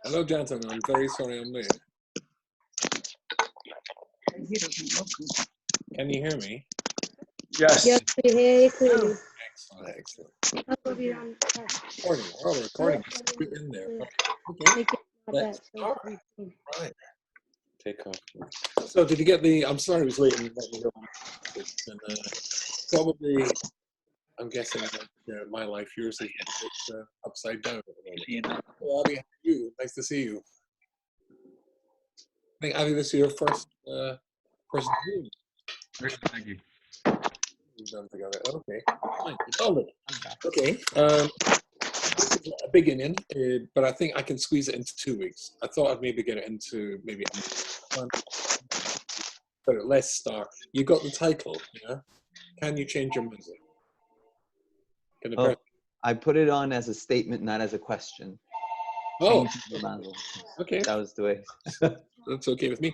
Hello, gentlemen. I'm very sorry I'm late. Can you hear me? Yes. Yes, we hear you clearly. Excellent, excellent. Recording. Recording. Oh, we're recording. Just put it in there. Okay. Let's start. Right. Take off. So, did you get the? I'm sorry, I was late and let me know. And probably, I'm guessing that my life, yours is a bit upside down at the moment. Well, Abby, how are you? Nice to see you. I think Abby, this is your first Zoom. Thank you. We've done together. Okay. Fine. Okay. This is a beginning, but I think I can squeeze it into 2 weeks. I thought I'd maybe get it into maybe a month, but let's start. You got the title, yeah? Can you change your music? Can Oh, I put it on as a statement, not as a question. Oh, Mazal. okay. That was the way. That's okay with me.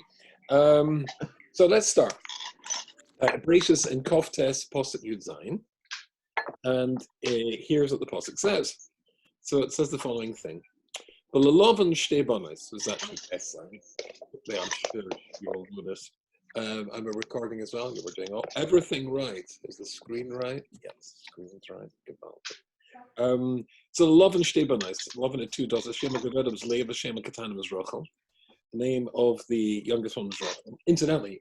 So let's start. Bereshis in Koftes Posuk Yud Zayin. And here's what the Posuk says. So it says the following thing. The Lalovan Shtebanis was actually best sign. I'm sure you all know this. And we're recording as well. We're doing everything right. Is the screen right? Yes, the screen is right. So the Lalovan Shtebanis, Lalovan at 2 does Shema Gevedim was Leah, Shema Katanim was Rachel. The name of the youngest one was Rachel. Incidentally,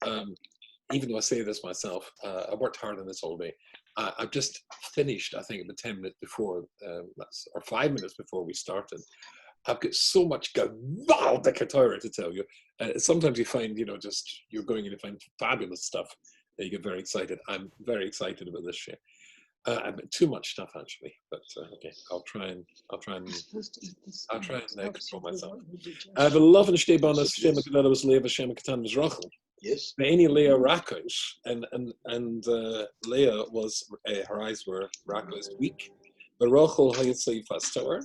even though I say this myself, I worked hard on this all day. I've just finished, I think, about 10 minutes before, or 5 minutes before we started. I've got so much gewaltige Torah to tell you. Sometimes you find, just you're going and you find fabulous stuff. You get very excited. I'm very excited about this shit. I've got too much stuff actually, but okay, I'll try and control myself. The love and stay bonus Shema Kedada was Leah, Shema Katan was Rachel. Yes. Any Leah Rakos, and Leah was her eyes were Rakos weak, but Rachel Hayatzai Fastower,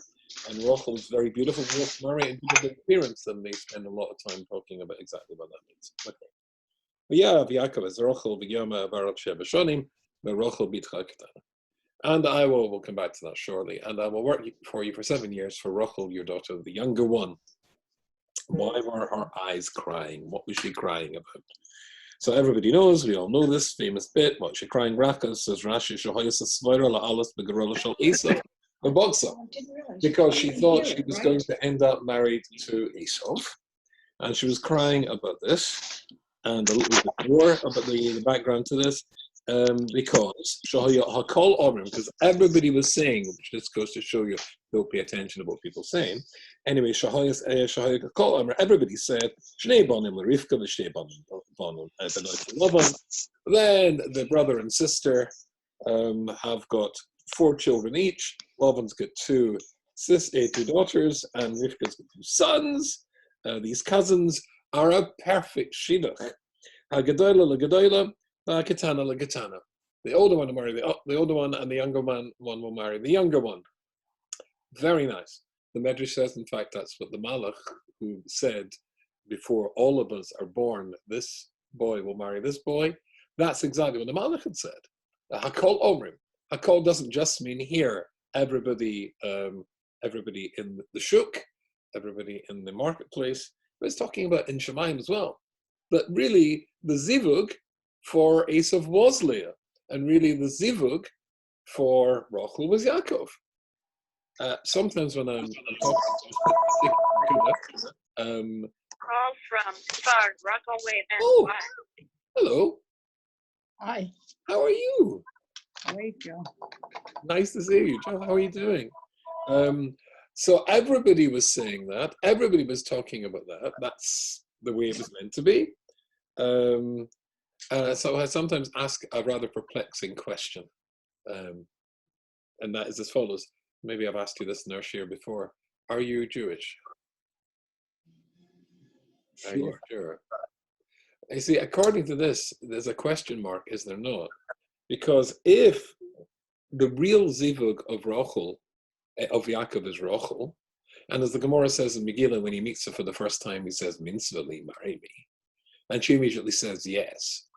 and Rachel was very beautiful. Both Mary and beautiful appearance, and they spend a lot of time talking about exactly what that means. Okay. But yeah, Yaakov is Rachel B'Yoma Baruch Sheba Shonim, but Rachel B'Tcha Ketana. And I will come back to that shortly. And I will work for you for 7 years for Rachel, your daughter, the younger one. Why were her eyes crying? What was she crying about? So everybody knows, we all know this famous bit. What she crying? Raka says Rashi Shahoyas Svira La Alas Begarola Shal Esau Bogsa, because she thought she was going to end up married to Esau, and she was crying about this. And a little bit more about the background to this. Because Hakol Omrim, because everybody was saying, which just goes to show you, don't pay attention to what people are saying. Anyway, Hakol Omrim, everybody said, Shnei Bonim L'Rivka, V'Shnei Bonim Lavan. Then the brother and sister have got 4 children each. Lavan's got 2 daughters, and Rivka's got 2 sons. These cousins are a perfect shidduch. Hagadoila l'gadoila. Katana la katana. The older one will marry the older one, and the younger one will marry the younger one. Very nice. The Medrash says, in fact, that's what the Malach, who said before all of us are born, this boy will marry this boy. That's exactly what the Malach had said. Hakol Omrim. Hakol doesn't just mean here. Everybody in the shuk, everybody in the marketplace. But it's talking about in Shemaim as well. But really, the zivug for Esav was Leah, and really the zivug for Rachel was Yaakov. Sometimes when I'm talking, call from Star Rockaway and oh, hello. Hi. How are you? Great, Joe. Nice to see you, Joe. How are you doing? So everybody was saying that. Everybody was talking about that. That's the way it was meant to be. So I sometimes ask a rather perplexing question, and that is as follows. Maybe I've asked you this in our share before. Are you Jewish? Are you sure? You see, according to this, there's a question mark, is there not? Because if the real zivug of Rachel, of Yaakov is Rachel, and as the Gemara says in Megillah, when he meets her for the first time, he says, Minsvali, marry me. And she immediately says yes.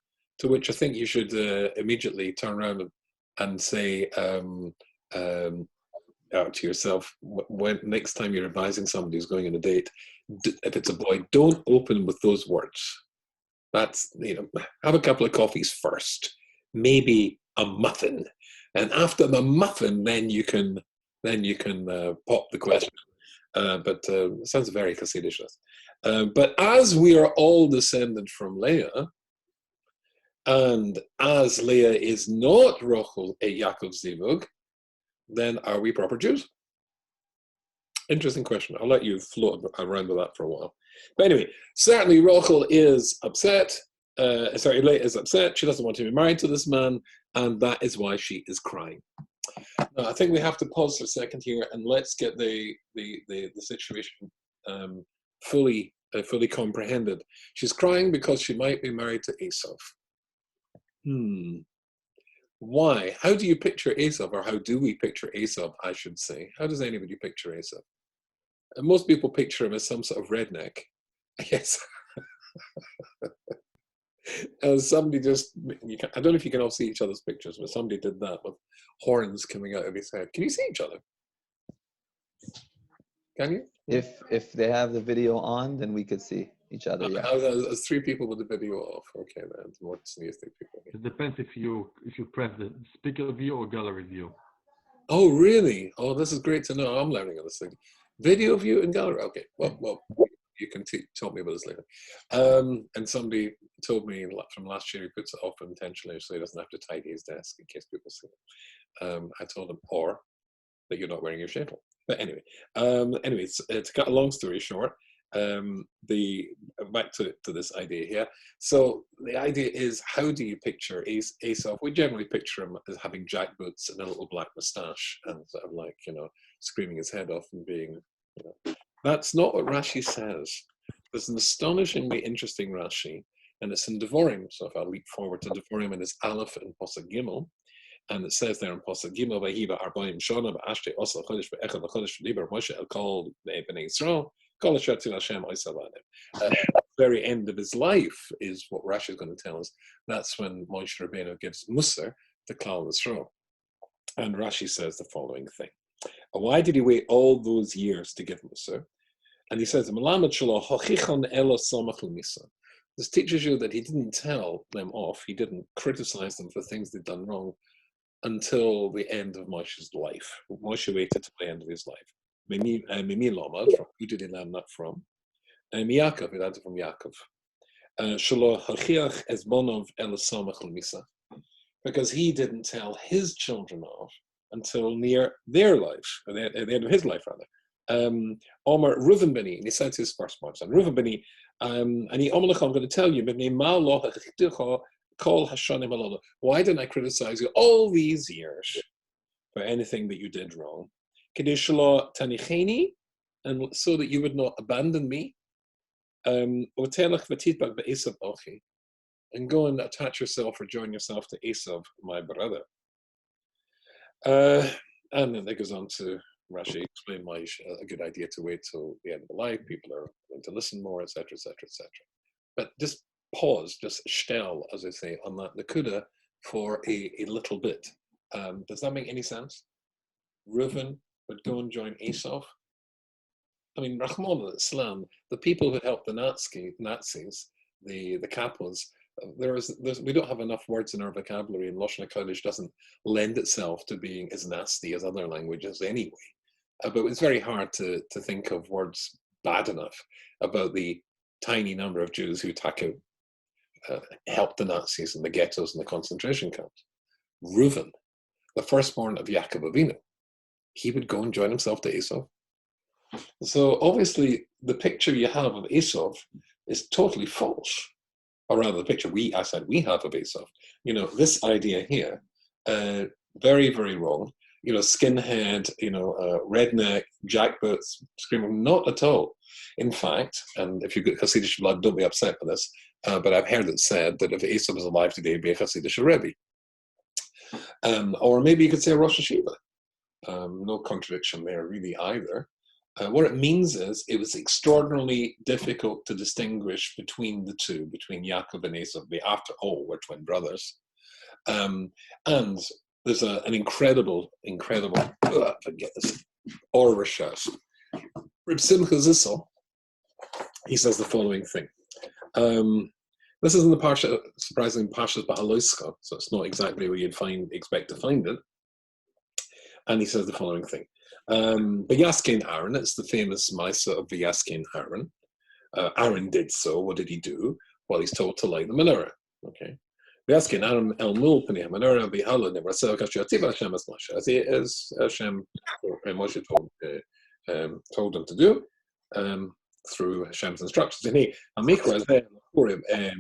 To which I think you should immediately turn around and say, out to yourself, when next time you're advising somebody who's going on a date, if it's a boy, don't open with those words. That's, have a couple of coffees first, maybe a muffin, and after the muffin, then you can pop the question. But it sounds very Hasidic. But as we are all descended from Leah, and as Leah is not Rachel a Yaakov Zivug, then are we proper Jews? Interesting question. I'll let you float around with that for a while. But anyway, certainly Rachel is upset. Leah is upset. She doesn't want to be married to this man, and that is why she is crying. Now, I think we have to pause for a second here, and let's get the situation fully comprehended. She's crying because she might be married to Esau. Why? How do you picture Esau, or how do we picture Esau, I should say? How does anybody picture Esau? And most people picture him as some sort of redneck. Yes. Somebody I don't know if you can all see each other's pictures, but somebody did that with horns coming out of his head. Can you see each other? Can you? If they have the video on, then we could see each other. Yeah. There's 3 people with the video off. Okay, then more sneeristic people. It depends if you press the speaker view or gallery view. Oh, really? Oh, this is great to know. I'm learning on this thing. Video view and gallery. Okay. Well, you can tell me about this later. And somebody told me from last year he puts it off intentionally so he doesn't have to tidy his desk in case people see it. I told him, or that you're not wearing your shadle. But anyway, to cut a long story short, back to this idea here. So the idea is, how do you picture Esau? We generally picture him as having jackboots and a little black moustache and sort of like, screaming his head off and being, That's not what Rashi says. There's an astonishingly interesting Rashi, and it's in Devorim. So if I leap forward to Devorim, and it's Aleph and Pasuk Gimel, and it says there in Pasuk Gimel, "Vayiva Arbaim Shana Ba'ashte Osel Chodesh Ve'echad L'Chodesh V'Diber Moshe El Kol Bnei Yisrael Kol Asher Tzil Hashem Oisel Lanem." Very end of his life is what Rashi is going to tell us. That's when Moshe Rabbeinu gives Musar to Klal Yisrael, and Rashi says the following thing: why did he wait all those years to give Musar? And he says, this teaches you that he didn't tell them off, he didn't criticize them for things they'd done wrong until the end of Moshe's life. Moshe waited till the end of his life. From who did he learn that from? Yaakov, he learned it from Yaakov. Because he didn't tell his children off until near their life, or the end of his life, rather. Omer Reuven Beni, and he said to his firstborn son, Reuven Beni, and he, I'm going to tell you, why didn't I criticize you all these years for anything that you did wrong? And so that you would not abandon me, and go and attach yourself or join yourself to Esau, my brother. And then it goes on to Rashi explain why a good idea to wait till the end of the life. People are going to listen more, etc., etc., etc. But just pause, just shtell, as I say, on that nakuda for a little bit. Does that make any sense? Reuven would go and join Esau. I mean, Rahman al-Islam, the people who helped the Nazis, the capos, we don't have enough words in our vocabulary, and Lashon HaKodesh doesn't lend itself to being as nasty as other languages anyway. But it's very hard to think of words bad enough about the tiny number of Jews who helped the Nazis in the ghettos and the concentration camps. Reuven, the firstborn of Yaakov Avinu, he would go and join himself to Esau. So obviously the picture you have of Esau is totally false. Or rather, the picture we have of Esau, this idea here, very, very wrong. Skinhead, redneck, jackboots, screaming, not at all. In fact, and if you've got Hasidic blood, don't be upset with this, but I've heard it said that if Esau was alive today, he'd be a Hasidic Rebbe. Or maybe you could say a Rosh Hashiva. No contradiction there really either. What it means is it was extraordinarily difficult to distinguish between the two, between Yaakov and Esau. After all, we're twin brothers. And there's an incredible, forget this, Orishas. Reb Simcha Zissel, he says the following thing. This isn't the Parsha, surprisingly, Parshas Bahaloiska, so it's not exactly where you'd expect to find it. And he says the following thing. V'yaskein Aaron, it's the famous Maisa of V'yaskein Aaron. Aaron did so. What did he do? Well, he's told to light the menorah. Okay. V'yaskein Aaron el mul p'nei menorah v'hala nevrasel kasher tiva Hashem as Moshe. As Hashem, Moshe told him to do through Hashem's instructions. And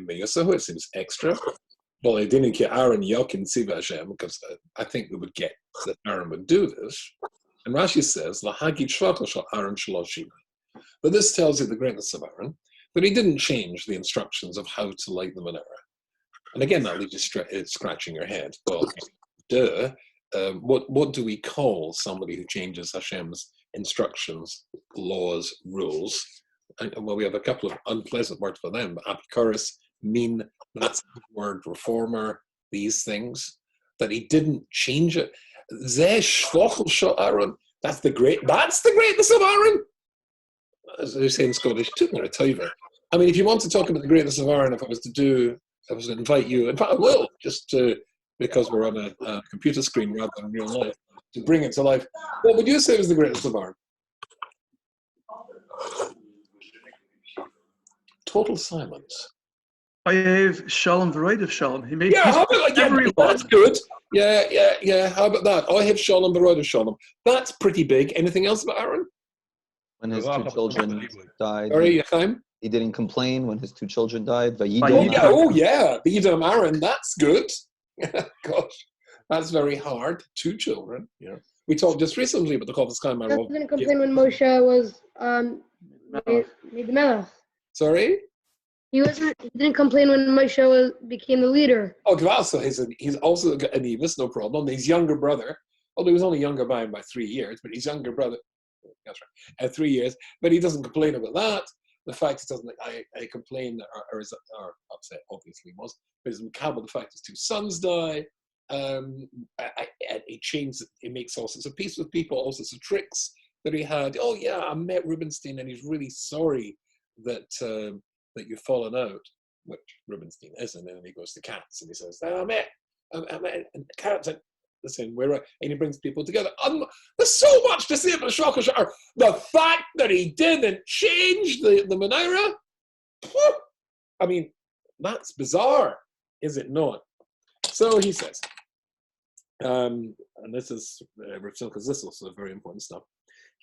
it seems extra. Well, I didn't get Aaron Yokin Tziva Hashem because I think we would get that Aaron would do this. And Rashi says, Lahagi Shvachal Shal Aaron Shaloshim. But this tells you the greatness of Aaron, that he didn't change the instructions of how to light the menorah. And again, that leaves you scratching your head. Well, what do we call somebody who changes Hashem's instructions, laws, rules? And, well, we have a couple of unpleasant words for them, but apikoros, mean, that's the word, reformer, these things, that he didn't change it. Zeh shvochel shel Aaron. That's the greatness of Aaron. As they say in Scottish, I mean, if you want to talk about the greatness of Aaron, if I was to invite you, in fact I will, just because we're on a computer screen rather than real life, to bring it to life, what would you say was the greatness of Aaron? Total silence. I have Shalom Varoid of Shalom. He made Yeah, peace how about with that? everyone. That's good. Yeah. How about that? I have Shalom Varoid of Shalom. That's pretty big. Anything else about Aaron? When his two children died, Sorry, Chaim? he didn't complain when his two children died. Oh yeah. Bidam Aaron, that's good. Gosh, that's very hard. Two children. Yeah. We talked just recently about the Chofetz Chaim He didn't complain when Moshe was made the melech. Sorry? He didn't complain when Moshe became the leader. Oh, Gvasa, he's also got Anivus, no problem. His younger brother, although he was only younger by him by 3 years, but his younger brother, that's right, 3 years, but he doesn't complain about that. The fact he doesn't, I complain, or upset, obviously he was, but he's macabre the fact his two sons die. He makes all sorts of peace with people, all sorts of tricks that he had. Oh yeah, I met Rubenstein and he's really sorry that you've fallen out, which Rubenstein isn't, and then he goes to Katz and he says, I met and Katz, and listen, we're right, and he brings people together. There's so much to say about Shlomo. The fact that he didn't change the menorah, I mean, that's bizarre, is it not? So he says, and this is Rav Simcha Zissel, so very important stuff.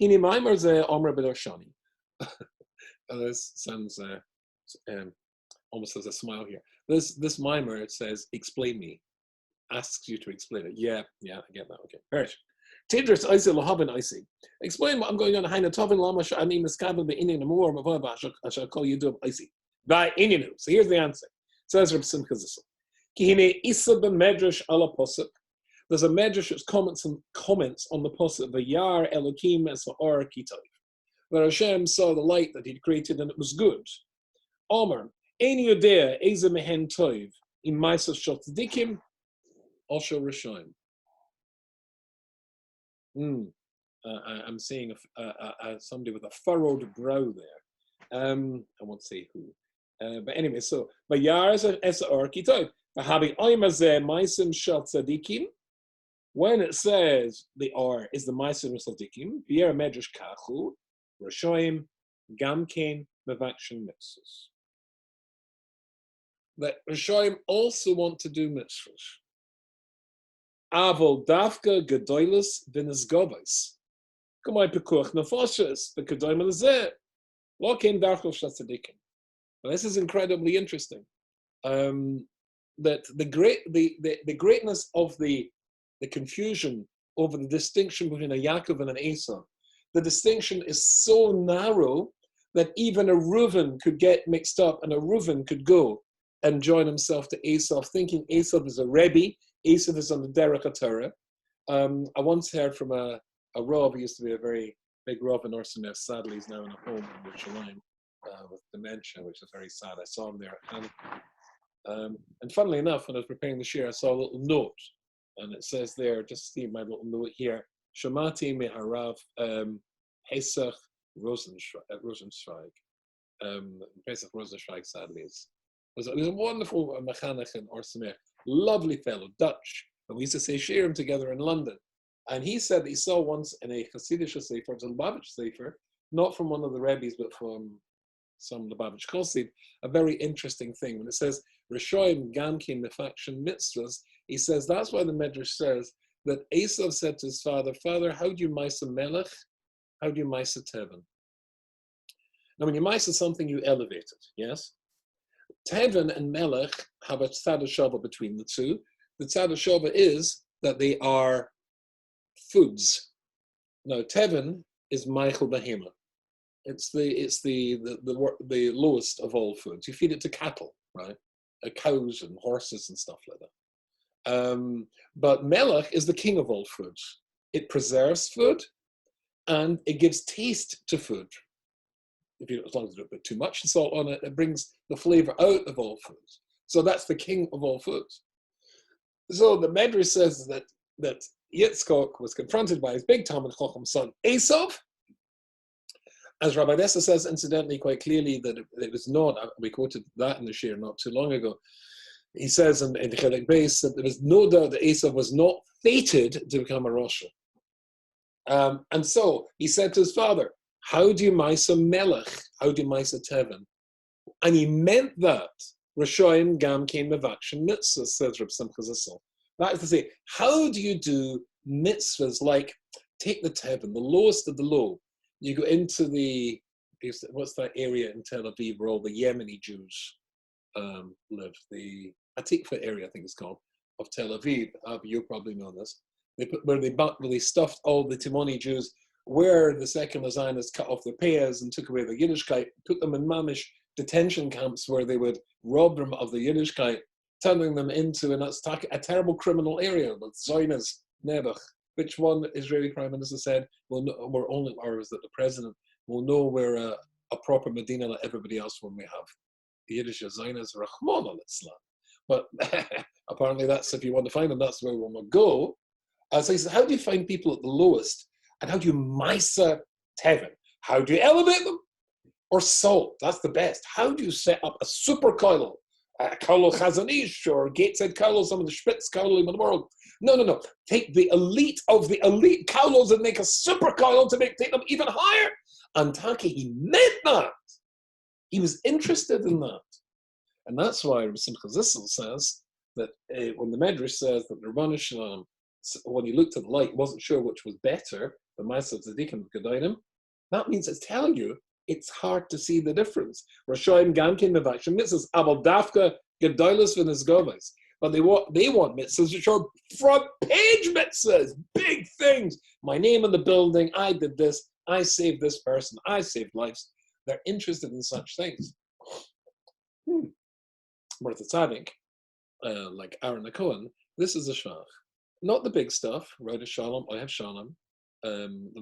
Hini maimer ze Omer ben Oshani. This sounds almost as a smile here. This mimer, it says, explain me. Asks you to explain it. Yeah, I get that. Okay. Perish. Tidris Isi Lohabin Isi. Explain what I'm going on. Haina Tovin Lama Shani Miskabel be Indian more Mavava. I shall call you Dub Isi. By Indian. So here's the answer. Says Reb Simcha Zissel. Kihine Isa be Medrash ala Posuk. There's a Medrash which comments on the Posuk. V'yar Elokim es ha'or kitayv. Where Hashem saw the light that He'd created and it was good. Omer, Ein Yodea Eze Mehen Toiv in Maisa Shel Tzadikim Osho Rishoim. I'm seeing somebody with a furrowed brow there. I won't say who. But anyway, so Vayar es ha'or kitayv. V'habi oimer zeh Maisim Shel Tzadikim. When it says the R is the Maisim Shel Tzadikim, V'yer Medrash Kachu, Rishoim, Gamkein, Mevakshin Mitzvahs. That Rishoim also want to do mitzvahs. Avol Dafka Gedoilus V'nizgovais. Kamai Pekuach Nefoshes, the Gedoim Lezeh. Lokein Darchov Shel Tzadikim. This is incredibly interesting. That the greatness of the confusion over the distinction between a Yaakov and an Esau, the distinction is so narrow that even a Reuven could get mixed up and a Reuven could go and join himself to Esau, thinking Esau is a Rebbe, Esau is on the Derech HaTorah. I once heard from a Rav, he used to be a very big Rav in Orsinev, sadly he's now in a home in Yerushalayim with dementia, which is very sad. I saw him there. And funnily enough, when I was preparing the shir, I saw a little note And it says there, just see my little note here, Shamati Meharav Pesach Rosenschweig. Pesach Rosenschweig, sadly, was a wonderful mechanech in Orsameh, lovely fellow, Dutch. And we used to say Shirim together in London. And he said he saw once in a Hasidic Sefer, it was a Lubavitch Sefer, not from one of the Rebbe's, but from some Lubavitch Chosid, a very interesting thing. When it says, Rishoyim Gamkim Mefakshin Mitzvahs, he says that's why the Medrash says that Esav said to his father, Father, how do you maisa melech? How do you maisa teven? Now, when you maisa something, you elevate it, yes? Teven and melech have a tzad shava between the two. The tzad shava is that they are foods. Now, teven is Michael Behema. It's the lowest of all foods. You feed it to cattle, right? Cows and horses and stuff like that. But melech is the king of all foods. It preserves food and it gives taste to food. As long as you don't put too much salt on it, it brings the flavor out of all foods. So that's the king of all foods. So the Medrash says that Yitzchak was confronted by his big Talmud Chacham son Esav. As Rabbi Dessa says, incidentally, quite clearly, that it was not, we quoted that in the shir not too long ago. He says in the Chilek Beis that there was no doubt that Esav was not fated to become a Rasha. And so he said to his father, how do you maisa melech? How do you maisa teven? And he meant that Rishoyim Gam came mevakshin mitzvahs, says Reb Simcha Zissel. That is to say, how do you do mitzvahs like take the teven, the lowest of the low? You go into what's that area in Tel Aviv where all the Yemeni Jews live? The Atikva area, I think it's called, of Tel Aviv. You probably know this. Where they stuffed all the Timoni Jews, where the secular Zionists cut off their payas and took away their Yiddishkeit, put them in mamish detention camps where they would rob them of the Yiddishkeit, turning them into a terrible criminal area with Zionist Nebuch. Which one Israeli Prime Minister said, or is that the president will know we're a proper Medina like everybody else when we have the Yiddish Zionists Rahman al-Islam. But apparently that's, if you want to find them, that's where we want to go. So he says, how do you find people at the lowest? And how do you maisa teven? How do you elevate them? Or salt, that's the best. How do you set up a super kollel, a kollel Chazanish, or Gateshead kollel, some of the Spitz kollel in the world? No. Take the elite of the elite kollels and make a super kollel to take them even higher. And Taki, he meant that. He was interested in that. And that's why Simcha Zissel says that when the Medrash says that the Rabbanah Shalom, when he looked at the light, wasn't sure which was better, the Ma'aseh Tzadikim and Gedolim, that means it's telling you it's hard to see the difference. Rashoim Gamkin Mevakshin Mitzvahs, Abel Dafka Gedolos V'Nizgovas. But they want mitzvahs which are front page mitzvahs, big things. My name in the building, I did this, I saved this person, I saved lives. They're interested in such things. Martha Tzaddik, like Aaron the Cohen, this is a shvach. Not the big stuff, right? Shalom, I have Shalom, his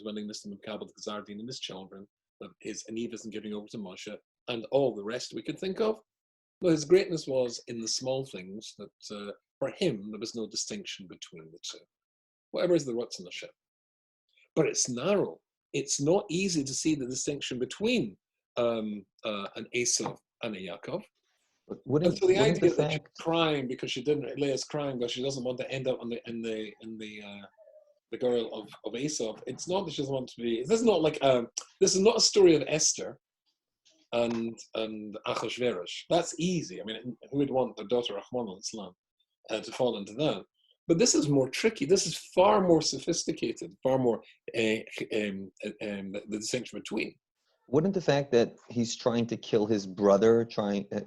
willingness to Mekabel the Gazardin and his children, his Anivis and giving over to Moshe, and all the rest we could think of. No, his greatness was in the small things that, for him, there was no distinction between the two. Whatever is the Ratzon Hashem. But it's narrow. It's not easy to see the distinction between an Esav and a Yaakov. And so the idea that she's crying because Leah's crying because she doesn't want to end up in the girl of Esav. It's not that she doesn't want to be. This is not a story of Esther and Achashverosh. That's easy. I mean, who would want their daughter Rahman al-Islam to fall into that? But this is more tricky. This is far more sophisticated, far more the distinction between. Wouldn't the fact that he's trying to kill his brother,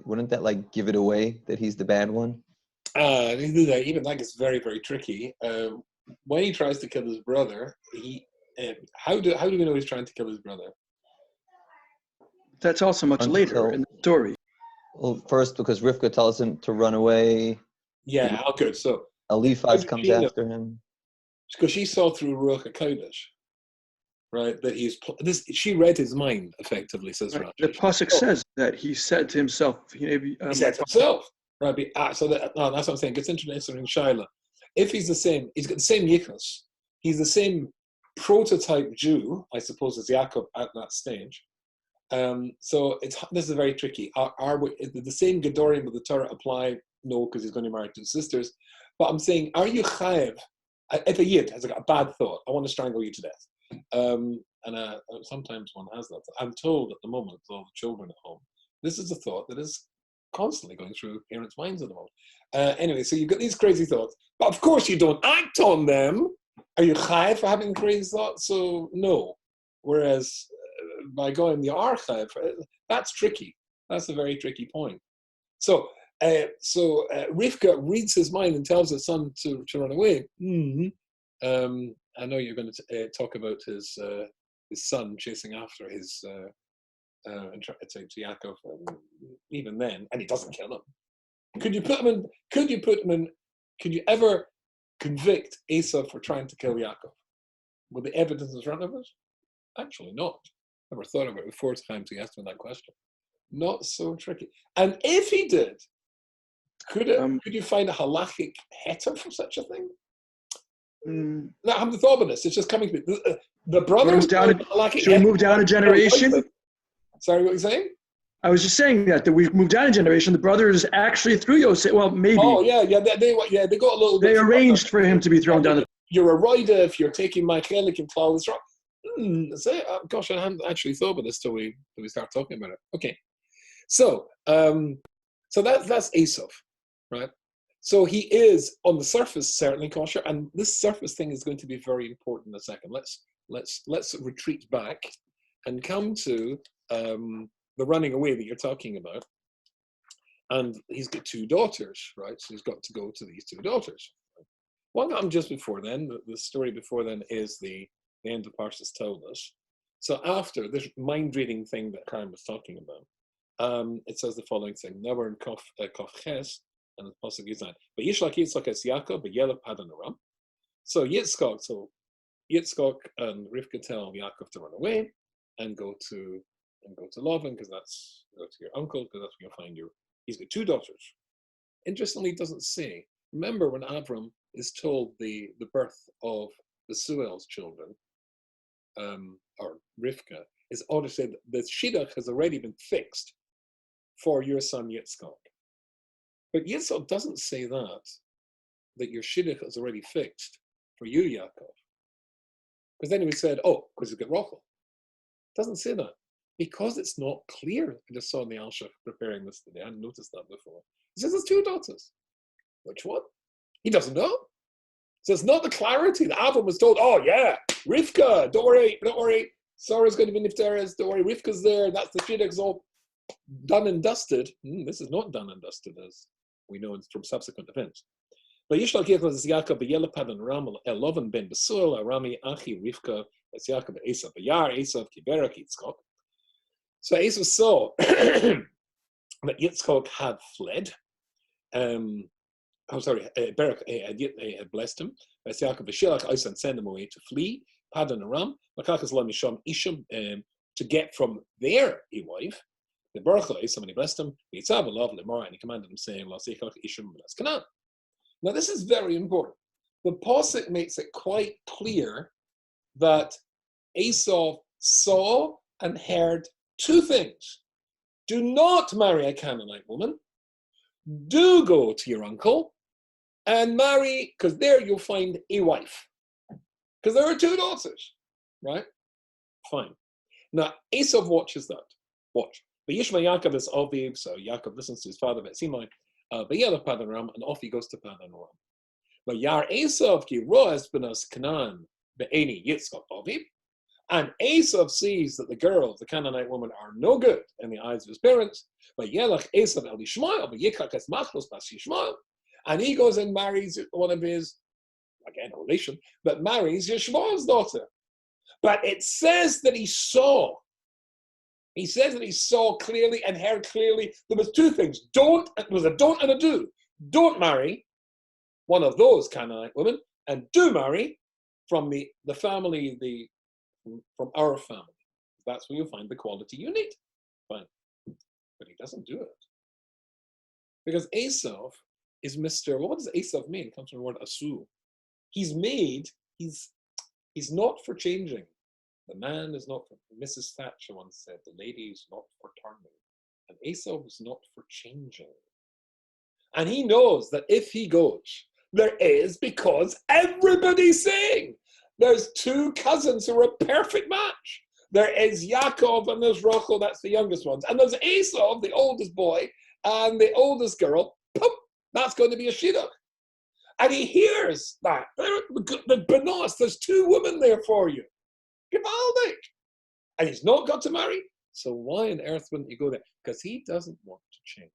wouldn't that like give it away that he's the bad one? Even that gets very, very tricky. When he tries to kill his brother, how do we know he's trying to kill his brother? That's also much later in the story. Well, first because Rivka tells him to run away. Yeah, okay. So Eliphaz comes after him. Because she saw through Ruach HaKodesh, right? That she read his mind, effectively, says right. Rashi. The Pasuk says that he said to himself, he said to himself, right? So that's what I'm saying. It's interesting in Shaila. if he's the same, he's got the same yichus. He's the same prototype Jew, I suppose, as Yaakov at that stage. So this is very tricky. Is the same Gedorim of the Torah apply? No, because he's going to marry two sisters. But I'm saying, are you chayev? If a yid has got a bad thought, I want to strangle you to death. Sometimes one has that. I'm told at the moment, with all the children at home, this is a thought that is constantly going through parents' minds at the moment. Anyway, so you've got these crazy thoughts, but of course you don't act on them. Are you chayev for having crazy thoughts? So no. Whereas by going the archive, that's tricky. That's a very tricky point. So Rivka reads his mind and tells his son to run away. I know you're going to talk about his son chasing after his to Yaakov. Even then, and he doesn't kill him. Could you ever convict Esau for trying to kill Yaakov? With the evidence in front of us? Actually not. Never thought about it before times he asked me that question. Not so tricky. And if he did, could you find a halachic heter for such a thing? No, I haven't thought about this. It's just coming to me. The brother. Should we move down a generation? Sorry, what were you saying? I was just saying that we moved down a generation. The brothers actually threw Yosef. Well, maybe. Oh yeah. They got a little. They arranged for him to be thrown down. You're a rider if you're taking my chelik and claw wrong. Gosh, I hadn't actually thought about this till we start talking about it. Okay, so that's Esau, right? So he is on the surface certainly kosher, and this surface thing is going to be very important in a second. Let's retreat back and come to the running away that you're talking about. And he's got two daughters, right? So he's got to go to these two daughters. What happened just before then? The story before then is the end of Parshas told us. So after this mind-reading thing that Karen was talking about, it says the following thing. Now we're in Kof Ches, and the pasuk is that. But Yishlak Yitzchak es Yaakov, but Yelep Padan Aram. So Yitzchak and Rivka tell Yaakov to run away and go to Lavan, because that's go to your uncle, because that's where you'll find he's got two daughters. Interestingly, it doesn't say. Remember when Avram is told the birth of the Suel's children, or Rivka, is ought to say that the shidduch has already been fixed for your son Yitzchak. But Yitzchak doesn't say that your shidduch is already fixed for you, Yaakov. Because then he said, because you get Rachel. It doesn't say that. Because it's not clear. I just saw in the Alshach preparing this today. I hadn't noticed that before. He says there's two daughters. Which one? He doesn't know. So it's not the clarity that Avram was told, Rivka, don't worry. Sarah's going to be Nifteres, don't worry, Rivka's there, that's the shidduch, it's all done and dusted. This is not done and dusted, as we know from subsequent events. But Yishlak Yaakov is Yaakov b'Yelepad and Ram Elovan ben Besuel, Arami Achi Rivka, it's Yaakov Esav Yar Esav Kiberak Yitzchak. So Esav saw that Yitzchak had fled. Barak had blessed him. Yaakov B'Shilach Esav sent him away to flee. Padan Aram, Makakas Lam Misham Isham, to get from there a wife. The Baruch somebody blessed him. Yitzav Alav Lemar, and he commanded him, saying, La Seichach Isham B'Las Canaan. Now this is very important. The Pasuk makes it quite clear that Esau saw and heard two things. Do not marry a Canaanite woman. Do go to your uncle and marry, because there you'll find a wife. Because there are two daughters, right? Fine. Now, Esau watches that. Watch. But Yishma Yaakov is Aviv, so Yaakov listens to his father, Betzimai, B'Yelech Padan Aram, and off he goes to Padan Aram. But Yar Esau ki roas benas Canaan be'eni Yitzchak Aviv, and Esau sees that the girls, the Canaanite women, are no good in the eyes of his parents. But Yelech Esau el Yishmael, but Yitzchak es Machlos bas Yishmael, and he goes and marries one of his, again, a relation, but marries Yishmael's daughter. But it says that he saw. He says that he saw clearly and heard clearly. There was two things. There was a don't and a do. Don't marry one of those Canaanite women, and do marry from the family, from our family. That's where you find the quality you need. Fine. But he doesn't do it. Because Esau is Mr. What does Esav mean? It comes from the word asu. He's not for changing. The man is not for, Mrs. Thatcher once said, the lady is not for turning. And Esav is not for changing. And he knows that if he goes, there is, because everybody's saying there's two cousins who are a perfect match. There is Yaakov and there's Rachel, that's the youngest ones. And there's Esau, the oldest boy, and the oldest girl. Poof, that's going to be a shidduch. And he hears that. The Benos, there's two women there for you. Givaldic. And he's not got to marry. So why on earth wouldn't you go there? Because he doesn't want to change.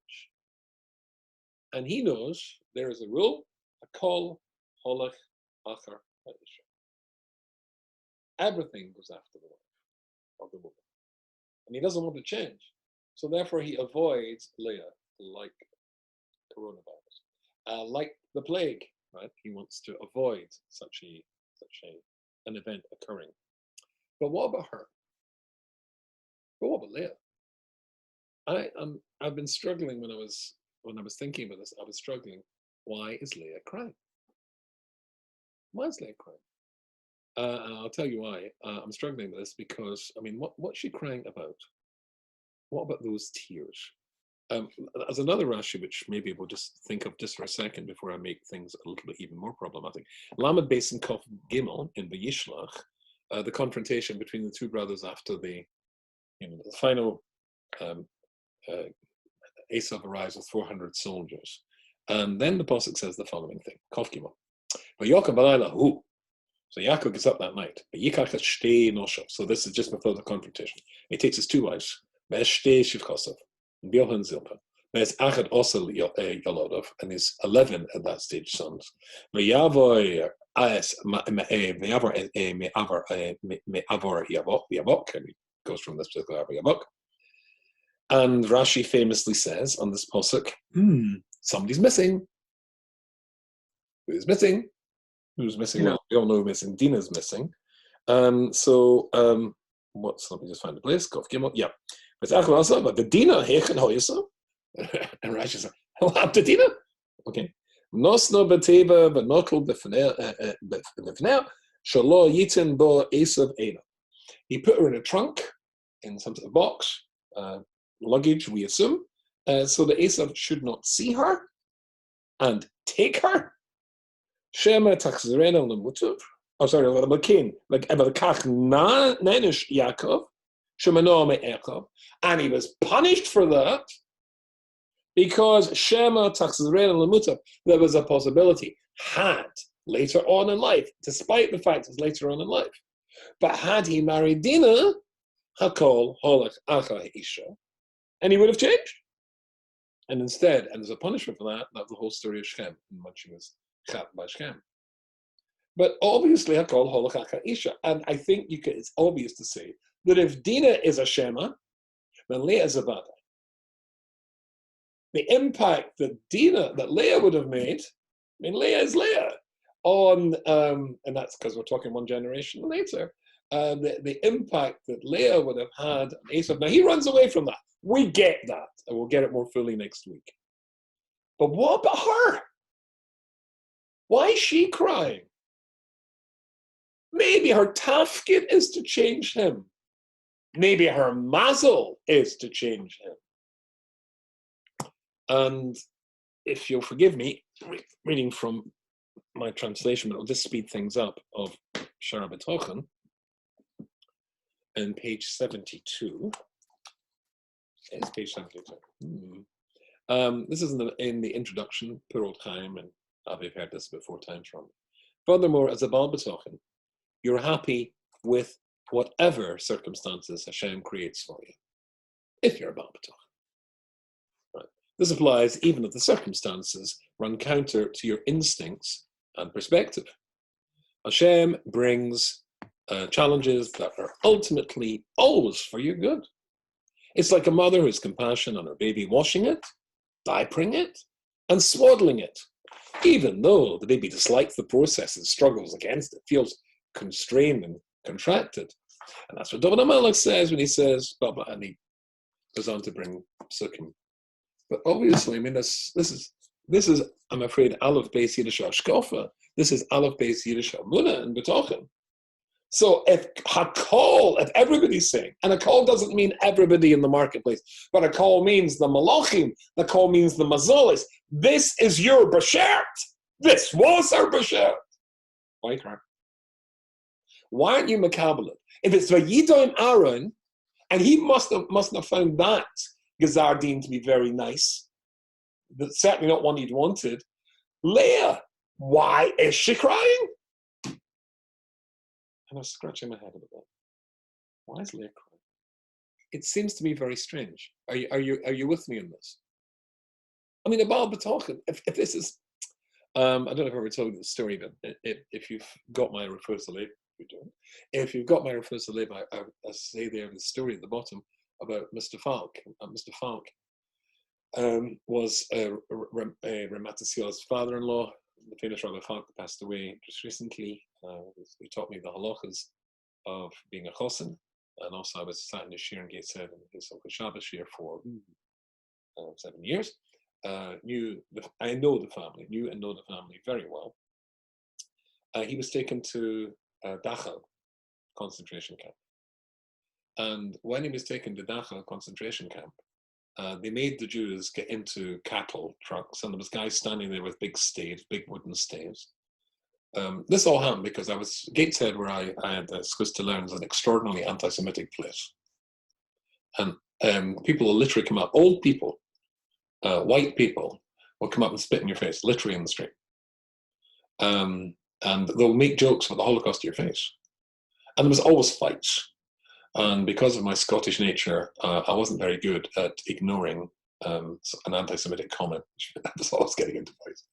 And he knows there is a rule, a kol holach achar ha'isha. Everything goes after the wife of the woman. And he doesn't want to change. So therefore he avoids Leah like coronavirus. Like the plague, right? He wants to avoid such an event occurring. But what about her? But what about Leah? I've been struggling when I was thinking about this. I was struggling. Why is Leah crying? Why is Leah crying? And I'll tell you why. I'm struggling with this because what's she crying about? What about those tears? As another Rashi, which maybe we'll just think of just for a second before I make things a little bit even more problematic. Lamed Beis and Kof Gimel in Vayishlach, the confrontation between the two brothers after the final Esav arrives with 400 soldiers. And then the Pasuk says the following thing, Kof Gimel. So Yaakov gets up that night. So this is just before the confrontation. He takes his two wives, and his 11 at that stage sons. Goes from this particular Yavok. And Rashi famously says on this posuk, somebody's missing. Who's missing? Who's missing? Well, we all know who's missing. Dina's missing. Let me just find the place. Yeah. But the Dina, and Rashi says, what happened to Dina? Okay. Nosno beteva benokol b'fnei shalo yitin bo esav ena. He put her in a trunk, in some sort of box, luggage, we assume, so that Esav should not see her and take her. Shema tachzerena lemutuv. Oh, sorry, Makin. Like Kach Nenish Yaakov, Shemano me'echav, and he was punished for that because Shema tachzerena lemutuv. There was a possibility had later on in life, despite the fact it's later on in life, but had he married Dina, Hakol Holach Acha Isha, and he would have changed. And instead, and there's a punishment for that, that's the whole story of Shem, when she was chat by Shem. But obviously, Hakol Holach Acha Isha, and I think it's obvious to say that if Dina is a Shema, then Leah is a Bada. The impact that Leah would have made, Leah is Leah, on, and that's because we're talking one generation later, the impact that Leah would have had on Esau. Now, he runs away from that. We get that, and we'll get it more fully next week. But what about her? Why is she crying? Maybe her tafkid is to change him. Maybe her mazal is to change him. And if you'll forgive me, reading from my translation, but it'll just speed things up, of Shara B'tochen, and page 72. It's page 72. This is in the introduction, Pirul Chaim, and I've heard this about 4 times from. Furthermore, as a Baal B'tochen, you're happy with whatever circumstances Hashem creates for you, if you're a Baal B'tochen. Right. This applies even if the circumstances run counter to your instincts and perspective. Hashem brings challenges that are ultimately always for your good. It's like a mother who has compassion on her baby, washing it, diapering it, and swaddling it. Even though the baby dislikes the process and struggles against it, feels constrained and contracted. And that's what David HaMelech says when he says, Baba, and he goes on to bring Sukkim. But obviously, this is This is, I'm afraid, Aleph Beis Yiddish Ashkofa. This is Aleph Beis Yiddish Muna and Betochen. So if Hakol, if everybody's saying, and a call doesn't mean everybody in the marketplace, but a call means the Malachim, the call means the Mazalis. This is your Bashert. This was our Bashert. Why can't? Why aren't you Makabbalah? If it's Vayidoim Aaron, and he must have found that Gazardine to be very nice, but certainly not one he'd wanted. Leah, why is she crying? And I was scratching my head about that. Why is Leah crying? It seems to me very strange. Are you with me on this? I mean, about B'tochen, if this is, I don't know if I've ever told you the story, but if you've got my refusal, you don't. If you've got my refusal, I say there the story at the bottom about Mr. Falk. Mr. Falk was Ramatasiel's father-in-law. The famous Rabbi Falk passed away just recently. He taught me the halachas of being a chosin, and also I was sat in the Shir and Gateshead in his Uncle Shabbos Shir for 7 years. I know the family very well. He was taken to Dachau concentration camp, and when he was taken to Dachau concentration camp, they made the Jews get into cattle trucks, and there was guys standing there with big staves, big wooden staves. This all happened because I was Gateshead, where I had supposed to learn, is an extraordinarily anti-Semitic place, and people will literally come up, old people, white people will come up and spit in your face, literally in the street, and they'll make jokes about the Holocaust to your face, and there was always fights. And because of my Scottish nature, I wasn't very good at ignoring an anti-Semitic comment. I was always getting into fights.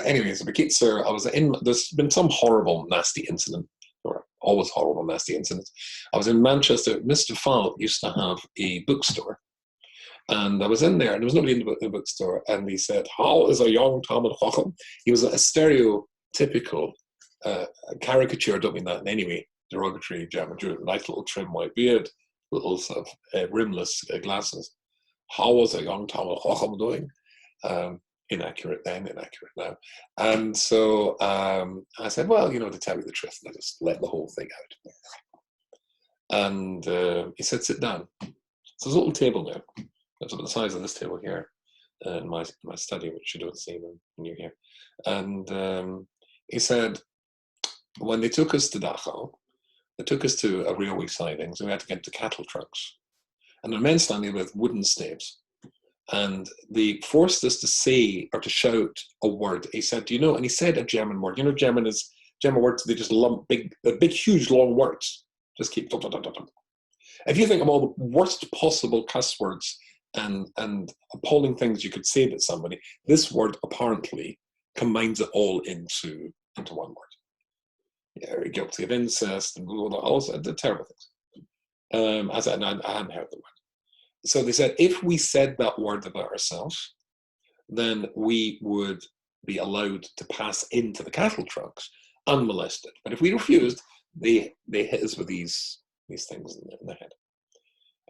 Anyways, there's been some horrible, nasty incident, or always horrible, nasty incidents. I was in Manchester. Mr. Falk used to have a bookstore. And I was in there, and there was nobody in the bookstore. And he said, "How is a young Talmud Chacham?" He was a stereotypical caricature, I don't mean that in any way derogatory German Jew, nice little trim white beard, little sort of rimless glasses. How was a young Talmud Chacham doing? Inaccurate then, inaccurate now. And so I said, well, to tell you the truth, I just let the whole thing out. And he said, sit down. So there's a little table there. It's about the size of this table here in my study, which you don't see when you're here. And he said, when they took us to Dachau, they took us to a railway siding, so we had to get to cattle trucks. And there were men standing with wooden staves. And they forced us to say or to shout a word. He said, and he said a German word. German words, they just lump big, huge, long words. Just keep. If you think of all the worst possible cuss words and appalling things you could say to somebody, this word apparently combines it all into one word. You're guilty of incest and all the terrible things. I said, I hadn't heard the word. So they said, if we said that word about ourselves, then we would be allowed to pass into the cattle trucks unmolested. But if we refused, they hit us with these things in the head.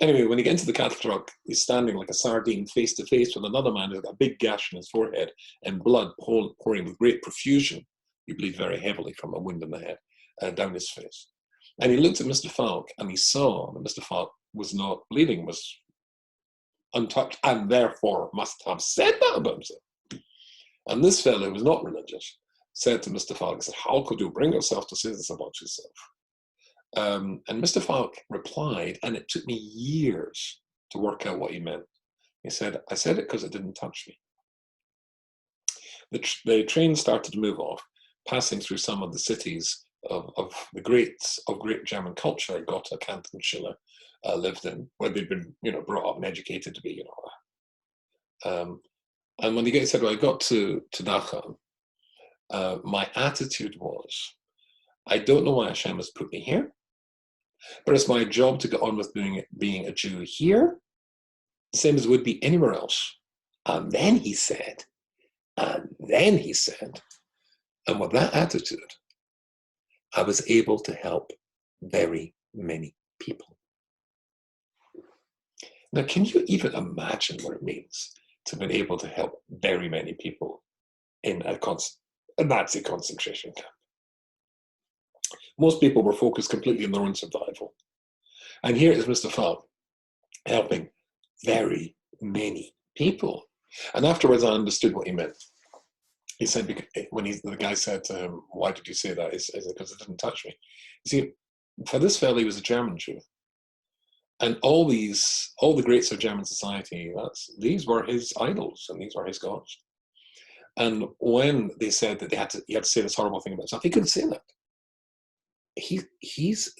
Anyway, when he gets into the cattle truck, he's standing like a sardine face to face with another man who's got a big gash in his forehead and blood pouring with great profusion. You bleed very heavily from a wound in the head down his face. And he looked at Mr. Falk and he saw that Mr. Falk was not bleeding, was untouched, and therefore must have said that about himself. And this fellow, who was not religious, said to Mr. Falk, he said, how could you bring yourself to say this about yourself? And Mr. Falk replied, and it took me years to work out what he meant. He said, I said it because it didn't touch me. The train started to move off, passing through some of the cities of great German culture, Gotha, Canton, Schiller lived in, where they'd been, brought up and educated to be, and when he said, well, I got to Dachau, my attitude was, I don't know why Hashem has put me here, but it's my job to get on with being a Jew here, same as it would be anywhere else. And then he said, and with that attitude, I was able to help very many people. Now, can you even imagine what it means to be able to help very many people in a Nazi concentration camp. Most people were focused completely on their own survival. And here is Mr. Falk helping very many people. And afterwards, I understood what he meant. He said, when the guy said to him, "Why did you say that?" He said, "Because it didn't touch me." You see, for this fellow, he was a German Jew. And all the greats of German society, these were his idols and these were his gods. And when they said that you had to say this horrible thing about himself, he couldn't say that.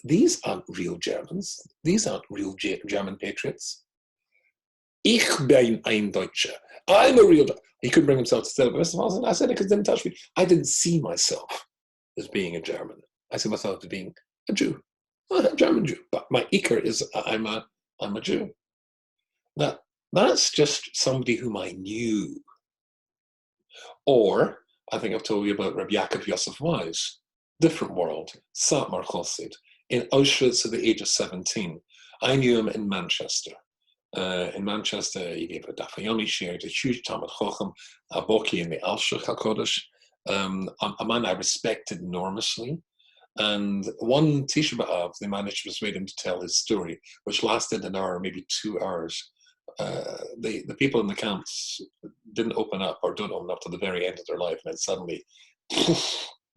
These aren't real Germans. These aren't real German patriots. Ich bin ein Deutscher. I'm a real. He couldn't bring himself to say it. But I said it because it didn't touch me. I didn't see myself as being a German. I see myself as being a Jew, a German Jew. But my Iker is I'm a Jew. Now that's just somebody whom I knew. Or I think I've told you about Rabbi Yaakov Yosef Wise. Different world. Satmar Chassid. In Auschwitz at the age of 17. I knew him in Manchester. In Manchester, he gave a Dafayoni share, a huge Talmud Chochem, a Boki in the Al-Shach HaKodesh, a man I respected enormously. And one Tisha B'Av, they managed to persuade him to tell his story, which lasted an hour, maybe 2 hours. The people in the camps didn't open up or don't open up to the very end of their life, and then suddenly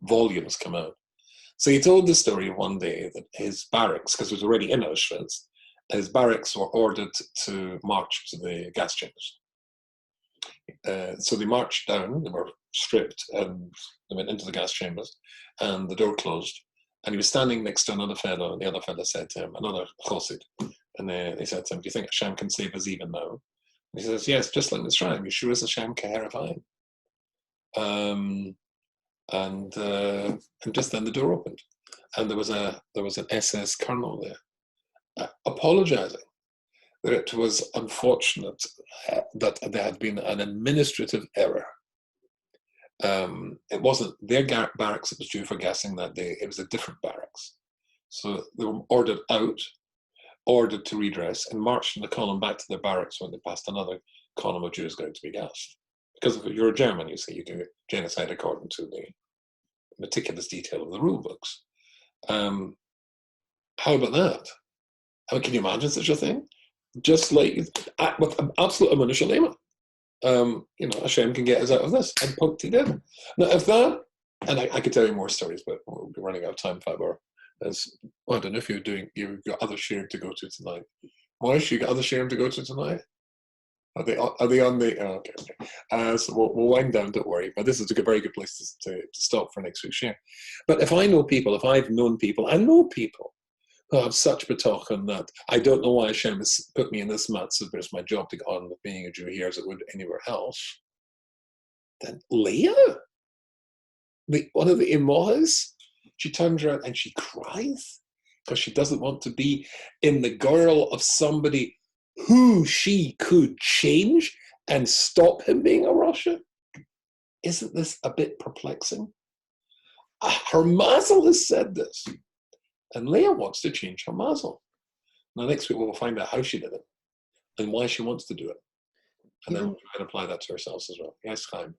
volumes come out. So he told the story one day that his barracks, because he was already in Auschwitz, his barracks were ordered to march to the gas chambers. So they marched down, they were stripped, and they went into the gas chambers, and the door closed. And he was standing next to another fellow, and the other fellow said to him, another chassid, and they said to him, "Do you think Hashem can save us even now?" And he says, "Yes, just like Mitzrayim, Yeshua is Hashem Keheravayim." And just then the door opened, and there was an SS colonel there, apologizing that it was unfortunate that there had been an administrative error. It wasn't their barracks that was due for gassing that day, it was a different barracks. So they were ordered out, ordered to redress, and marched in the column back to their barracks when they passed another column of Jews going to be gassed. Because if you're a German, you see, you do genocide according to the meticulous detail of the rule books. How about that? How can you imagine such a thing? Just like with absolute amunah shalema. Hashem can get us out of this. And Punkti did. Now, if that, and I could tell you more stories, but we'll be running out of time, Faber. I don't know if you've got other shirim to go to tonight. Moish, you got other shirim to go to tonight? Are they on the? Oh, okay. So we'll wind down. Don't worry. But this is a very good place to stop for next week's shirim. But if I've known people, I know people who have such betochen that I don't know why Hashem has put me in this matzah, but it's my job to go on with being a Jew here as it would anywhere else. Then Leah, one of the Imohas, she turns around and she cries because she doesn't want to be in the girl of somebody who she could change and stop him being a Russia. Isn't this a bit perplexing? Her Mazal has said this. And Leah wants to change her Mazal. Now, next week we'll find out how she did it and why she wants to do it. And then we'll try and apply that to ourselves as well. Yes, Chaim.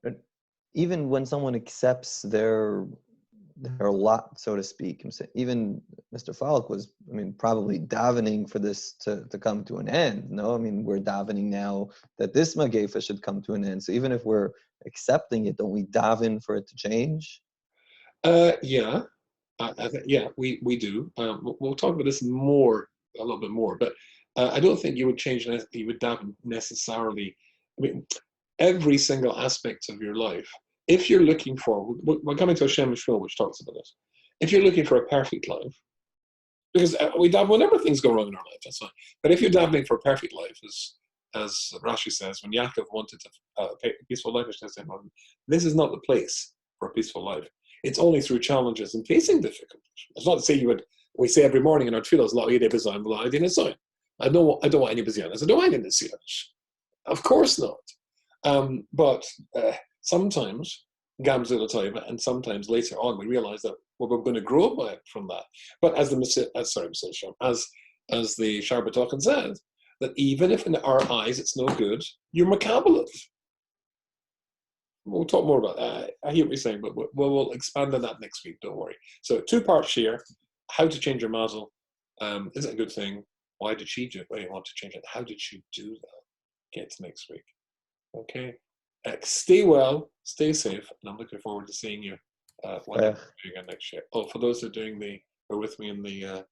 Even when someone accepts their lot, so to speak, even Mr. Falk was, probably davening for this to come to an end. No, we're davening now that this Magefa should come to an end. So even if we're accepting it, don't we daven for it to change? Yeah. We do. We'll talk about this a little bit more, but I don't think you would change, you would daven necessarily. Every single aspect of your life, if you're looking for, we're coming to a Shem Shmuel, which talks about this. If you're looking for a perfect life, because we daven whenever things go wrong in our life, that's fine. But if you're davening for a perfect life, as Rashi says, when Yaakov wanted a peaceful life, this is not the place for a peaceful life. It's only through challenges and facing difficulties. It's not to say we say every morning in our tefillas, I don't want any bizianas. I don't want any bizianas. Of course not. But sometimes, gamzul taiva, and sometimes later on, we realize that we're going to grow from that. But as the Shar B'Tochen said, that even if in our eyes it's no good, you're makabel it. We'll talk more about that. I hear what you're saying, but we'll expand on that next week. Don't worry. So 2 parts here: how to change your mazal. Is it a good thing? Why did she do it? Why do you want to change it? How did she do that? Get to next week. Okay. Stay well, stay safe, and I'm looking forward to seeing you when I'm doing again next year. Oh, for those who are with me in the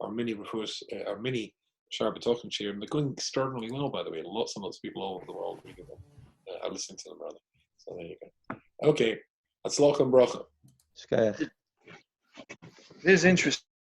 our mini Sharp Talking Chair, and they're going extraordinarily well, by the way. Lots and lots of people all over the world reading them. I listen to them rather. So there you go. Okay, that's Lachlan Bracha. It is interesting.